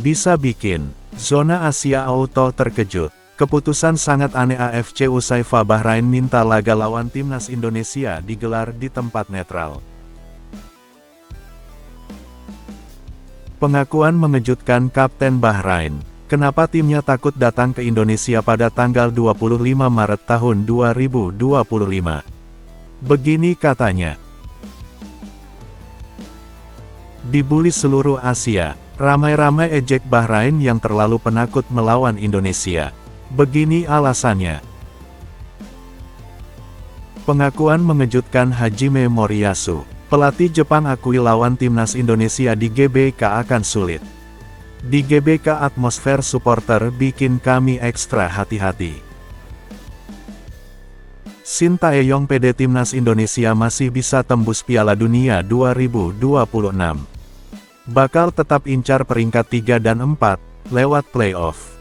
Bisa bikin zona Asia Auto terkejut. Keputusan sangat aneh AFC usai FA Bahrain minta laga lawan timnas Indonesia digelar di tempat netral. Pengakuan mengejutkan Kapten Bahrain. Kenapa timnya takut datang ke Indonesia pada tanggal 25 Maret tahun 2025? Begini katanya. Dibully seluruh Asia, ramai-ramai ejek Bahrain yang terlalu penakut melawan Indonesia. Begini alasannya. Pengakuan mengejutkan Hajime Moriyasu. Pelatih Jepang akui lawan timnas Indonesia di GBK akan sulit. Di GBK atmosfer supporter bikin kami ekstra hati-hati. Shin Tae-yong PD timnas Indonesia masih bisa tembus Piala Dunia 2026. Bakal tetap incar peringkat 3 dan 4, lewat playoff.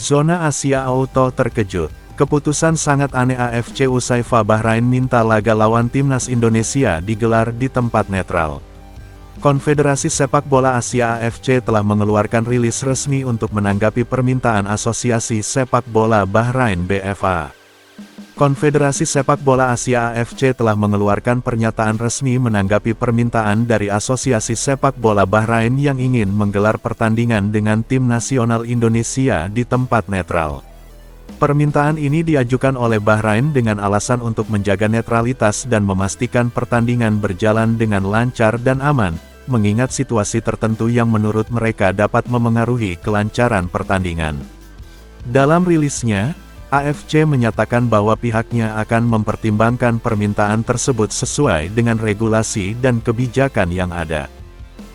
Zona Asia Auto terkejut. Keputusan sangat aneh AFC usai FA Bahrain minta laga lawan timnas Indonesia digelar di tempat netral. Konfederasi Sepak Bola Asia AFC telah mengeluarkan rilis resmi untuk menanggapi permintaan Asosiasi Sepak Bola Bahrain BFA. Konfederasi Sepak Bola Asia AFC telah mengeluarkan pernyataan resmi menanggapi permintaan dari Asosiasi Sepak Bola Bahrain yang ingin menggelar pertandingan dengan tim nasional Indonesia di tempat netral. Permintaan ini diajukan oleh Bahrain dengan alasan untuk menjaga netralitas dan memastikan pertandingan berjalan dengan lancar dan aman, mengingat situasi tertentu yang menurut mereka dapat memengaruhi kelancaran pertandingan. Dalam rilisnya, AFC menyatakan bahwa pihaknya akan mempertimbangkan permintaan tersebut sesuai dengan regulasi dan kebijakan yang ada.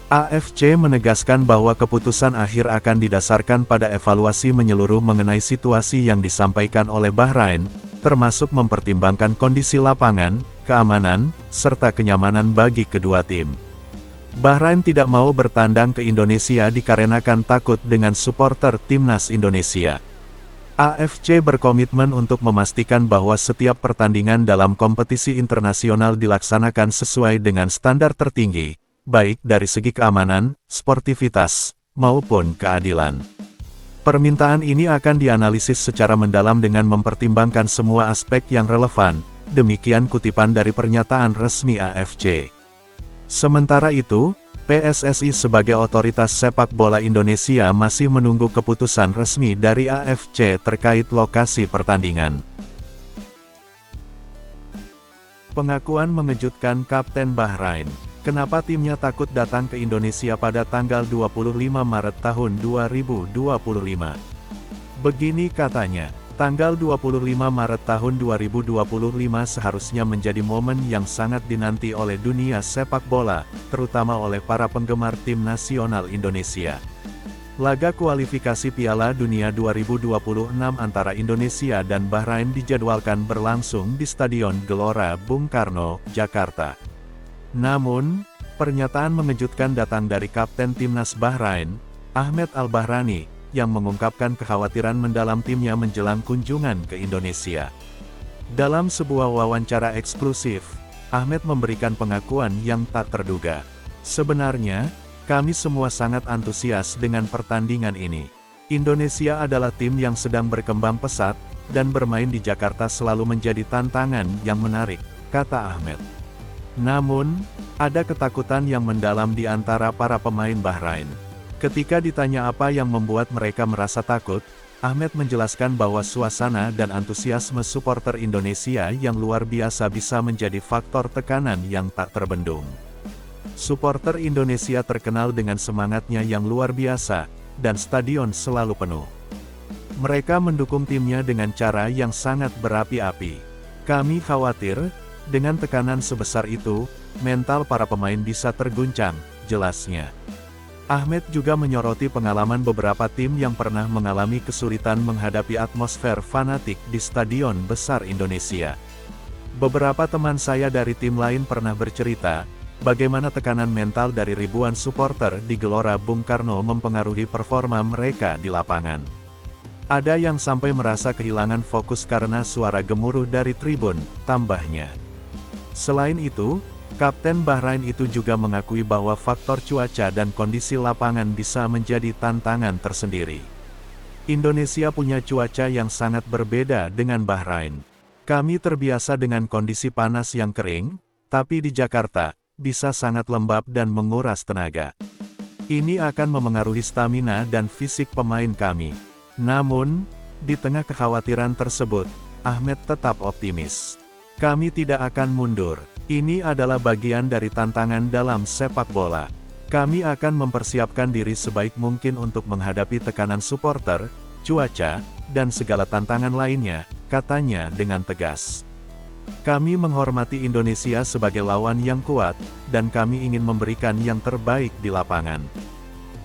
AFC menegaskan bahwa keputusan akhir akan didasarkan pada evaluasi menyeluruh mengenai situasi yang disampaikan oleh Bahrain, termasuk mempertimbangkan kondisi lapangan, keamanan, serta kenyamanan bagi kedua tim. Bahrain tidak mau bertandang ke Indonesia dikarenakan takut dengan supporter timnas Indonesia. AFC berkomitmen untuk memastikan bahwa setiap pertandingan dalam kompetisi internasional dilaksanakan sesuai dengan standar tertinggi, baik dari segi keamanan, sportivitas, maupun keadilan. Permintaan ini akan dianalisis secara mendalam dengan mempertimbangkan semua aspek yang relevan, demikian kutipan dari pernyataan resmi AFC. Sementara itu, PSSI sebagai otoritas sepak bola Indonesia masih menunggu keputusan resmi dari AFC terkait lokasi pertandingan. Pengakuan mengejutkan Kapten Bahrain. Kenapa timnya takut datang ke Indonesia pada tanggal 25 Maret tahun 2025? Begini katanya. Tanggal 25 Maret tahun 2025 seharusnya menjadi momen yang sangat dinanti oleh dunia sepak bola, terutama oleh para penggemar tim nasional Indonesia. Laga kualifikasi Piala Dunia 2026 antara Indonesia dan Bahrain dijadwalkan berlangsung di Stadion Gelora Bung Karno, Jakarta. Namun, pernyataan mengejutkan datang dari Kapten Timnas Bahrain, Ahmed Al-Bahrani, yang mengungkapkan kekhawatiran mendalam timnya menjelang kunjungan ke Indonesia. Dalam sebuah wawancara eksklusif, Ahmed memberikan pengakuan yang tak terduga. Sebenarnya, kami semua sangat antusias dengan pertandingan ini. Indonesia adalah tim yang sedang berkembang pesat, dan bermain di Jakarta selalu menjadi tantangan yang menarik, kata Ahmed. Namun, ada ketakutan yang mendalam di antara para pemain Bahrain. Ketika ditanya apa yang membuat mereka merasa takut, Ahmed menjelaskan bahwa suasana dan antusiasme supporter Indonesia yang luar biasa bisa menjadi faktor tekanan yang tak terbendung. Supporter Indonesia terkenal dengan semangatnya yang luar biasa, dan stadion selalu penuh. Mereka mendukung timnya dengan cara yang sangat berapi-api. Kami khawatir, dengan tekanan sebesar itu, mental para pemain bisa terguncang, jelasnya. Ahmed juga menyoroti pengalaman beberapa tim yang pernah mengalami kesulitan menghadapi atmosfer fanatik di stadion besar Indonesia. Beberapa teman saya dari tim lain pernah bercerita, bagaimana tekanan mental dari ribuan supporter di Gelora Bung Karno mempengaruhi performa mereka di lapangan. Ada yang sampai merasa kehilangan fokus karena suara gemuruh dari tribun, tambahnya. Selain itu, Kapten Bahrain itu juga mengakui bahwa faktor cuaca dan kondisi lapangan bisa menjadi tantangan tersendiri. Indonesia punya cuaca yang sangat berbeda dengan Bahrain. Kami terbiasa dengan kondisi panas yang kering, tapi di Jakarta, bisa sangat lembab dan menguras tenaga. Ini akan memengaruhi stamina dan fisik pemain kami. Namun, di tengah kekhawatiran tersebut, Ahmed tetap optimis. Kami tidak akan mundur. Ini adalah bagian dari tantangan dalam sepak bola. Kami akan mempersiapkan diri sebaik mungkin untuk menghadapi tekanan supporter, cuaca, dan segala tantangan lainnya, katanya dengan tegas. Kami menghormati Indonesia sebagai lawan yang kuat, dan kami ingin memberikan yang terbaik di lapangan.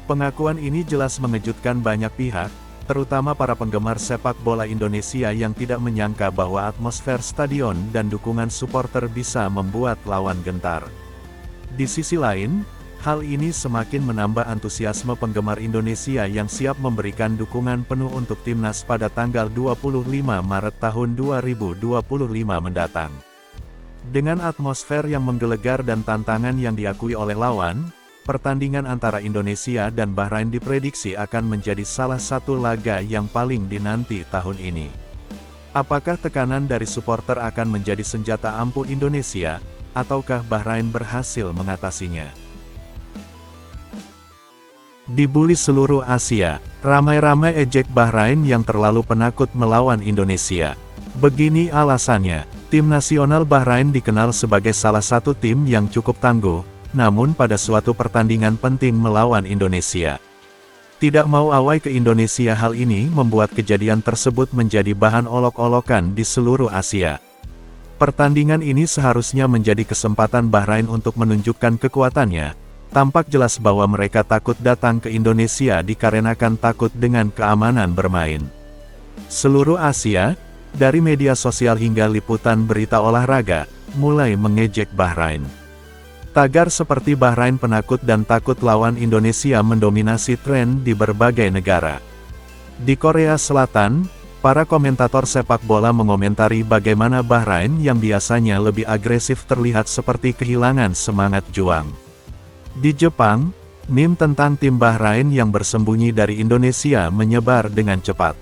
Pengakuan ini jelas mengejutkan banyak pihak, terutama para penggemar sepak bola Indonesia yang tidak menyangka bahwa atmosfer stadion dan dukungan supporter bisa membuat lawan gentar. Di sisi lain, hal ini semakin menambah antusiasme penggemar Indonesia yang siap memberikan dukungan penuh untuk timnas pada tanggal 25 Maret tahun 2025 mendatang. Dengan atmosfer yang menggelegar dan tantangan yang diakui oleh lawan, pertandingan antara Indonesia dan Bahrain diprediksi akan menjadi salah satu laga yang paling dinanti tahun ini. Apakah tekanan dari supporter akan menjadi senjata ampuh Indonesia, ataukah Bahrain berhasil mengatasinya? Dibully seluruh Asia, ramai-ramai ejek Bahrain yang terlalu penakut melawan Indonesia. Begini alasannya, tim nasional Bahrain dikenal sebagai salah satu tim yang cukup tangguh, namun pada suatu pertandingan penting melawan Indonesia, tidak mau awai ke Indonesia. Hal ini membuat kejadian tersebut menjadi bahan olok-olokan di seluruh Asia. Pertandingan ini seharusnya menjadi kesempatan Bahrain untuk menunjukkan kekuatannya. Tampak jelas bahwa mereka takut datang ke Indonesia dikarenakan takut dengan keamanan bermain. Seluruh Asia, dari media sosial hingga liputan berita olahraga, mulai mengejek Bahrain. Tagar seperti Bahrain penakut dan takut lawan Indonesia mendominasi tren di berbagai negara. Di Korea Selatan, para komentator sepak bola mengomentari bagaimana Bahrain yang biasanya lebih agresif terlihat seperti kehilangan semangat juang. Di Jepang, meme tentang tim Bahrain yang bersembunyi dari Indonesia menyebar dengan cepat.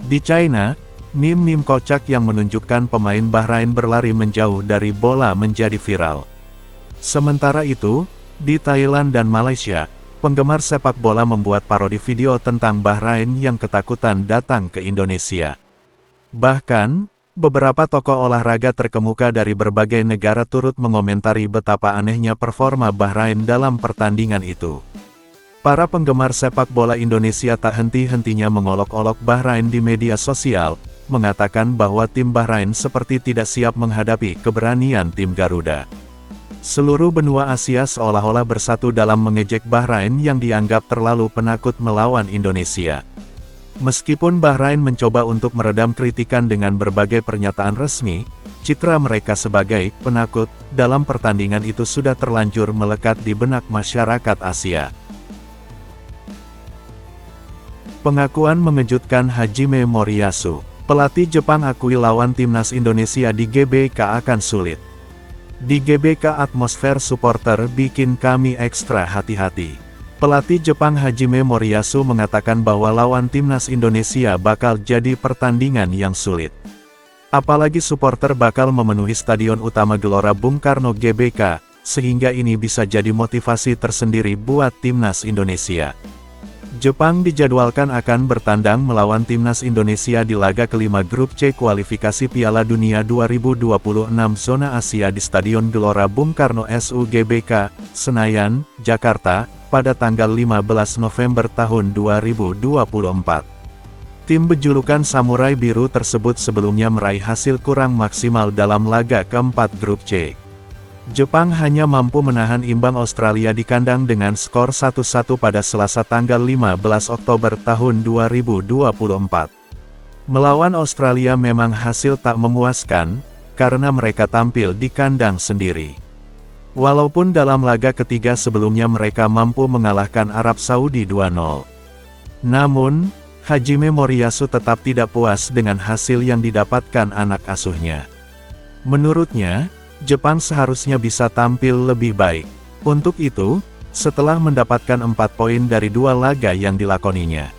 Di China, meme-meme kocak yang menunjukkan pemain Bahrain berlari menjauh dari bola menjadi viral. Sementara itu, di Thailand dan Malaysia, penggemar sepak bola membuat parodi video tentang Bahrain yang ketakutan datang ke Indonesia. Bahkan, beberapa tokoh olahraga terkemuka dari berbagai negara turut mengomentari betapa anehnya performa Bahrain dalam pertandingan itu. Para penggemar sepak bola Indonesia tak henti-hentinya mengolok-olok Bahrain di media sosial, mengatakan bahwa tim Bahrain seperti tidak siap menghadapi keberanian tim Garuda. Seluruh benua Asia seolah-olah bersatu dalam mengejek Bahrain yang dianggap terlalu penakut melawan Indonesia. Meskipun Bahrain mencoba untuk meredam kritikan dengan berbagai pernyataan resmi, citra mereka sebagai penakut dalam pertandingan itu sudah terlanjur melekat di benak masyarakat Asia. Pengakuan mengejutkan Hajime Moriyasu. Pelatih Jepang akui lawan timnas Indonesia di GBK akan sulit. Di GBK atmosfer supporter bikin kami ekstra hati-hati. Pelatih Jepang Hajime Moriyasu mengatakan bahwa lawan timnas Indonesia bakal jadi pertandingan yang sulit. Apalagi supporter bakal memenuhi stadion utama Gelora Bung Karno GBK, sehingga ini bisa jadi motivasi tersendiri buat timnas Indonesia. Jepang dijadwalkan akan bertandang melawan timnas Indonesia di laga kelima grup C kualifikasi Piala Dunia 2026 zona Asia di Stadion Gelora Bung Karno SUGBK, Senayan, Jakarta, pada tanggal 15 November tahun 2024. Tim berjulukan Samurai Biru tersebut sebelumnya meraih hasil kurang maksimal dalam laga keempat grup C. Jepang hanya mampu menahan imbang Australia di kandang dengan skor 1-1 pada Selasa tanggal 15 Oktober tahun 2024. Melawan Australia memang hasil tak memuaskan, karena mereka tampil di kandang sendiri. Walaupun dalam laga ketiga sebelumnya mereka mampu mengalahkan Arab Saudi 2-0. Namun, Hajime Moriyasu tetap tidak puas dengan hasil yang didapatkan anak asuhnya. Menurutnya, Jepang seharusnya bisa tampil lebih baik. Untuk itu, setelah mendapatkan 4 poin dari 2 laga yang dilakoninya,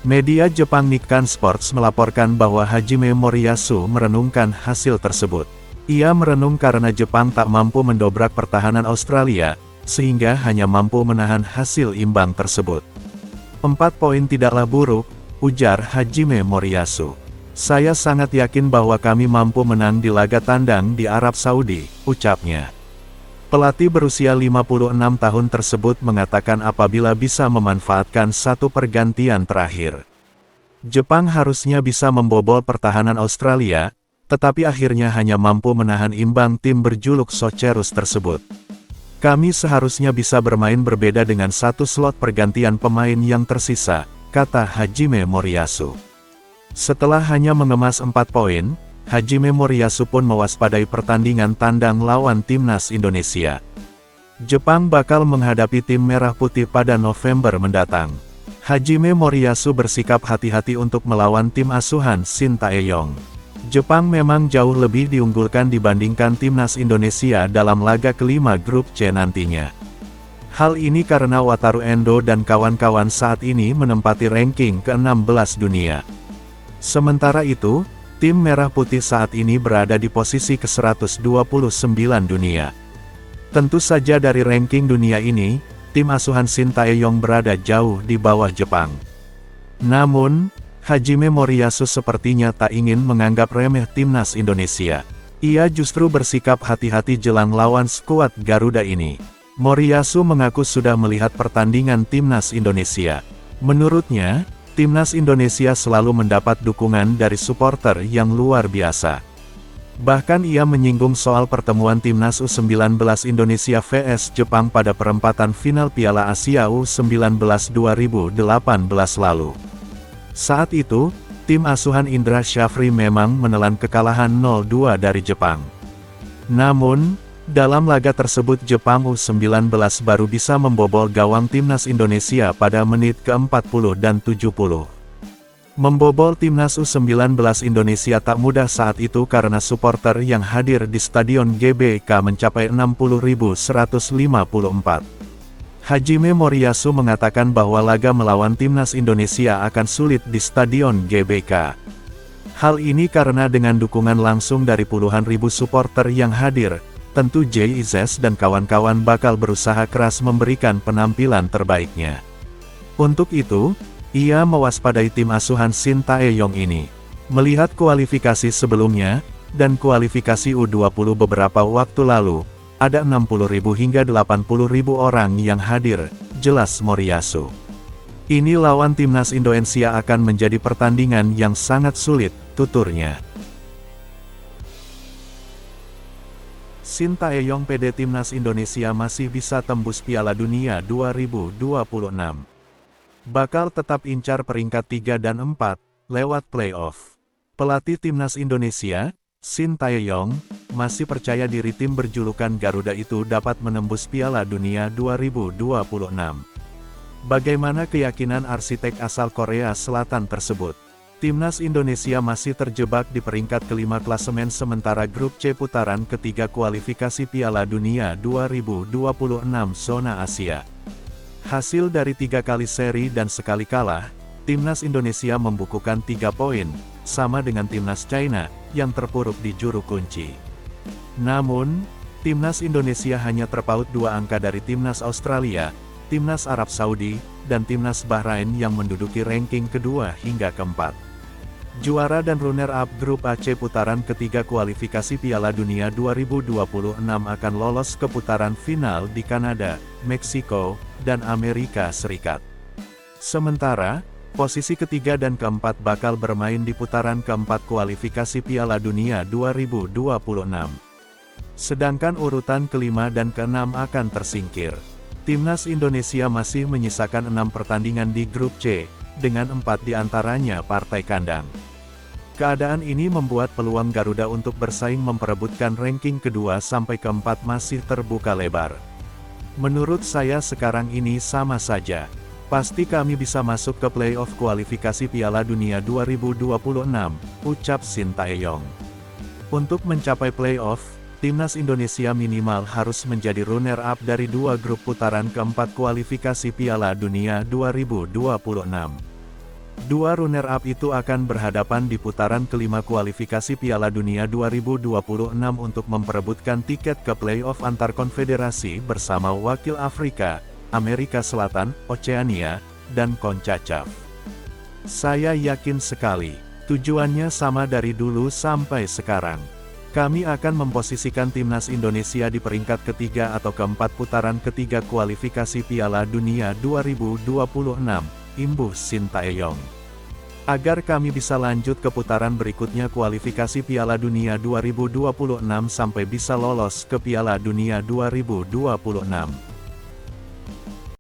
media Jepang Nikkan Sports melaporkan bahwa Hajime Moriyasu merenungkan hasil tersebut. Ia merenung karena Jepang tak mampu mendobrak pertahanan Australia, sehingga hanya mampu menahan hasil imbang tersebut. 4 poin tidaklah buruk, ujar Hajime Moriyasu. Saya sangat yakin bahwa kami mampu menang di laga tandang di Arab Saudi, ucapnya. Pelatih berusia 56 tahun tersebut mengatakan apabila bisa memanfaatkan satu pergantian terakhir, Jepang harusnya bisa membobol pertahanan Australia, tetapi akhirnya hanya mampu menahan imbang tim berjuluk Socherus tersebut. Kami seharusnya bisa bermain berbeda dengan satu slot pergantian pemain yang tersisa, kata Hajime Moriyasu. Setelah hanya mengemas 4 poin, Hajime Moriyasu pun mewaspadai pertandingan tandang lawan timnas Indonesia. Jepang bakal menghadapi tim Merah Putih pada November mendatang. Hajime Moriyasu bersikap hati-hati untuk melawan tim asuhan Shin Tae-yong. Jepang memang jauh lebih diunggulkan dibandingkan timnas Indonesia dalam laga kelima grup C nantinya. Hal ini karena Wataru Endo dan kawan-kawan saat ini menempati ranking ke-16 dunia. Sementara itu, tim Merah Putih saat ini berada di posisi ke-129 dunia. Tentu saja dari ranking dunia ini, tim asuhan Shin Tae-yong berada jauh di bawah Jepang. Namun, Hajime Moriyasu sepertinya tak ingin menganggap remeh timnas Indonesia. Ia justru bersikap hati-hati jelang lawan skuad Garuda ini. Moriyasu mengaku sudah melihat pertandingan timnas Indonesia. Menurutnya, timnas Indonesia selalu mendapat dukungan dari supporter yang luar biasa. Bahkan ia menyinggung soal pertemuan timnas U19 Indonesia vs Jepang pada perempatan final Piala Asia U19 2018 lalu. Saat itu, tim asuhan Indra Syafri memang menelan kekalahan 0-2 dari Jepang. Namun, dalam laga tersebut Jepang U19 baru bisa membobol gawang timnas Indonesia pada menit ke-40 dan 70. Membobol timnas U19 Indonesia tak mudah saat itu karena supporter yang hadir di Stadion GBK mencapai 60.154. Hajime Moriyasu mengatakan bahwa laga melawan timnas Indonesia akan sulit di Stadion GBK. Hal ini karena dengan dukungan langsung dari puluhan ribu supporter yang hadir, tentu JIZS dan kawan-kawan bakal berusaha keras memberikan penampilan terbaiknya. Untuk itu, ia mewaspadai tim asuhan Shin Tae-yong ini. Melihat kualifikasi sebelumnya, dan kualifikasi U20 beberapa waktu lalu, ada 60.000 hingga 80.000 orang yang hadir, jelas Moriyasu. Ini lawan timnas Indonesia akan menjadi pertandingan yang sangat sulit, tuturnya. Shin Tae-yong PD timnas Indonesia masih bisa tembus Piala Dunia 2026. Bakal tetap incar peringkat 3 dan 4, lewat playoff. Pelatih timnas Indonesia, Shin Tae-yong, masih percaya diri tim berjulukan Garuda itu dapat menembus Piala Dunia 2026. Bagaimana keyakinan arsitek asal Korea Selatan tersebut? Timnas Indonesia masih terjebak di peringkat kelima klasemen sementara grup C putaran ketiga kualifikasi Piala Dunia 2026 zona Asia. Hasil dari 3 kali seri dan sekali kalah, timnas Indonesia membukukan 3 poin, sama dengan timnas China, yang terpuruk di juru kunci. Namun, timnas Indonesia hanya terpaut 2 angka dari timnas Australia, timnas Arab Saudi, dan timnas Bahrain yang menduduki ranking kedua hingga keempat. Juara dan runner-up grup AC putaran ketiga kualifikasi Piala Dunia 2026 akan lolos ke putaran final di Kanada, Meksiko, dan Amerika Serikat. Sementara, posisi ketiga dan keempat bakal bermain di putaran keempat kualifikasi Piala Dunia 2026. Sedangkan urutan kelima dan keenam akan tersingkir. Timnas Indonesia masih menyisakan 6 pertandingan di grup C, dengan 4 diantaranya partai kandang. Keadaan ini membuat peluang Garuda untuk bersaing memperebutkan ranking kedua sampai keempat masih terbuka lebar. Menurut saya sekarang ini sama saja. Pasti kami bisa masuk ke playoff kualifikasi Piala Dunia 2026, ucap Sintayong. Untuk mencapai playoff, timnas Indonesia minimal harus menjadi runner-up dari 2 grup putaran keempat kualifikasi Piala Dunia 2026. 2 runner-up itu akan berhadapan di putaran kelima kualifikasi Piala Dunia 2026 untuk memperebutkan tiket ke playoff antar konfederasi bersama wakil Afrika, Amerika Selatan, Oceania, dan CONCACAF. Saya yakin sekali, tujuannya sama dari dulu sampai sekarang. Kami akan memposisikan timnas Indonesia di peringkat ketiga atau keempat putaran ketiga kualifikasi Piala Dunia 2026, imbuh Sintayong. Agar kami bisa lanjut ke putaran berikutnya kualifikasi Piala Dunia 2026 sampai bisa lolos ke Piala Dunia 2026.